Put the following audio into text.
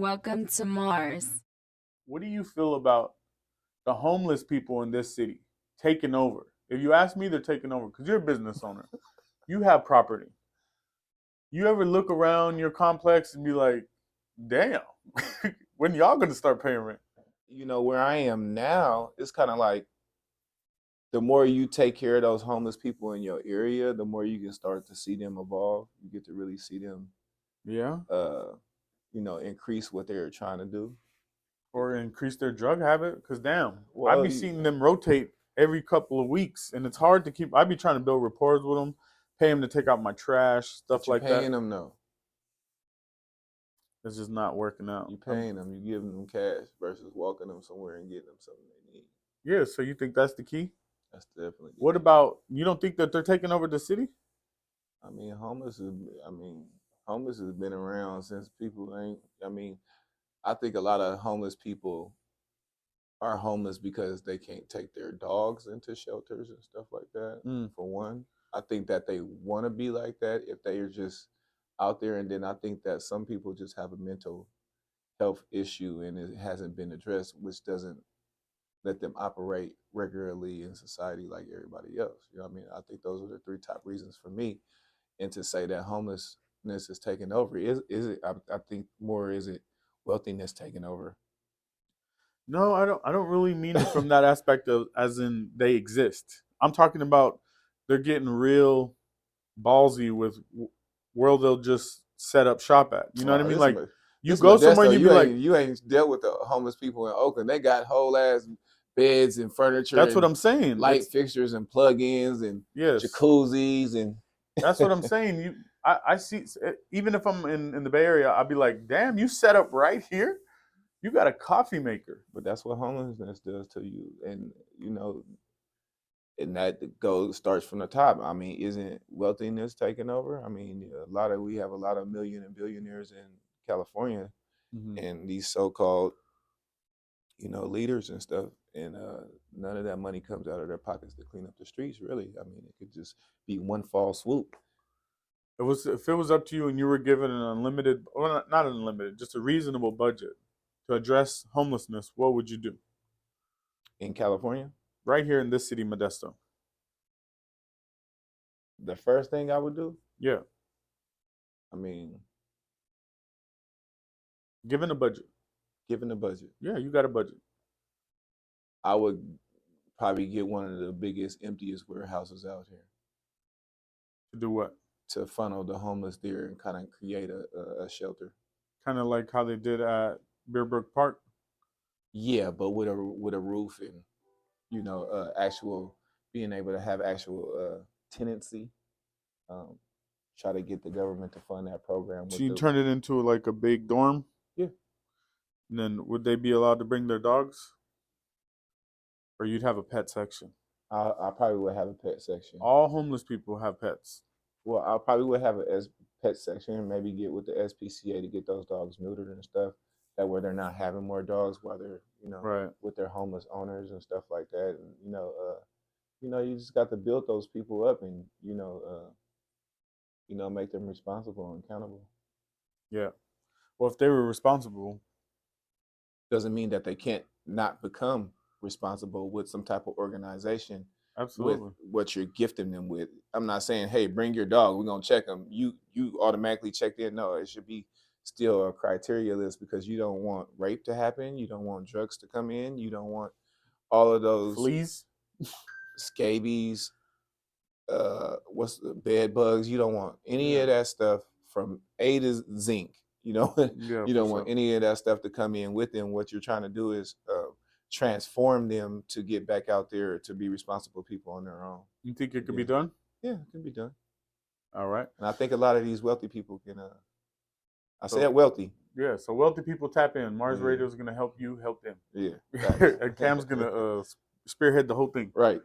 Welcome to Mars. What do you feel about the homeless people in this city taking over? If you ask me, they're taking over because you're a business owner. You have property. You ever look around your complex and be like, damn, when y'all gonna start paying rent? Where I am now, it's kind of like the more you take care of those homeless people in your area, the more you can start to see them evolve. You get to really see them, Yeah. increase what they're trying to do. Or increase their drug habit. Because damn, I Well, be seeing them rotate every couple of weeks, and it's hard to keep. I be trying to build rapport with them, pay them to take out my trash, stuff but you're like paying that. them though. It's just not working out. You paying them. You giving them cash versus walking them somewhere and getting them something they need. Yeah, so you think that's the key? That's definitely. What about, you don't think that they're taking over the city? I mean, homeless has been around since people ain't. I think a lot of homeless people are homeless because they can't take their dogs into shelters and stuff like that. For one, I think that they want to be like that if they are just out there, and then I think that some people just have a mental health issue and it hasn't been addressed, which doesn't let them operate regularly in society like everybody else. You know what I mean? I think those are the three top reasons for me. And to say that homelessness is taking over, is it? I think more is it wealthiness taking over. No, I don't really mean it from that aspect of as in they exist. I'm talking about they're getting real ballsy with where they'll just set up shop at. You know what I mean? Like you go somewhere and you be like, you ain't dealt with the homeless people in Oakland. They got whole ass beds and furniture. That's and what I'm saying. Light fixtures and plug-ins and jacuzzis and. That's what I'm saying. I see. Even if I'm in the Bay Area, I'd be like, damn, you set up right here. You got a coffee maker. But that's what homelessness does to you, and and that starts from the top. I mean, isn't wealthiness taking over? I mean, we have a lot of million and billionaires in California, and these so-called, leaders and stuff, and none of that money comes out of their pockets to clean up the streets. Really, I mean, it could just be one fall swoop. If it was up to you and you were given an unlimited, or not unlimited, just a reasonable budget to address homelessness, what would you do? In California? Right here in this city, Modesto. The first thing I would do? Yeah. I mean, given a budget. Given a budget. Yeah, you got a budget. I would probably get one of the biggest, emptiest warehouses out here. To do what? To funnel the homeless there and kind of create a shelter. Kind of like how they did at Bearbrook Park? Yeah, but with a roof and, actual, being able to have actual tenancy. Try to get the government to fund that program. So you turn it into like a big dorm? Yeah. And then would they be allowed to bring their dogs? Or you'd have a pet section? I probably would have a pet section. All homeless people have pets. Well, I probably would have a pet section and maybe get with the SPCA to get those dogs neutered and stuff. That way they're not having more dogs while they're, right, with their homeless owners and stuff like that. And, you just got to build those people up and, make them responsible and accountable. Yeah. Well, if they were responsible, doesn't mean that they can't not become responsible with some type of organization. Absolutely. With what you're gifting them with. I'm not saying, hey, bring your dog, we're gonna check them. You automatically checked in. No, it should be still a criteria list because you don't want rape to happen. You don't want drugs to come in. You don't want all of those fleas, scabies, bed bugs. You don't want any of that stuff from A to zinc. You don't want any of that stuff to come in with them. What you're trying to do is transform them to get back out there to be responsible people on their own. You think it could be done? Yeah, it can be done. All right. And I think a lot of these wealthy people can. I said wealthy. Yeah, so wealthy people tap in. Mars Radio is going to help you help them. Yeah. And Cam's going to spearhead the whole thing. Right.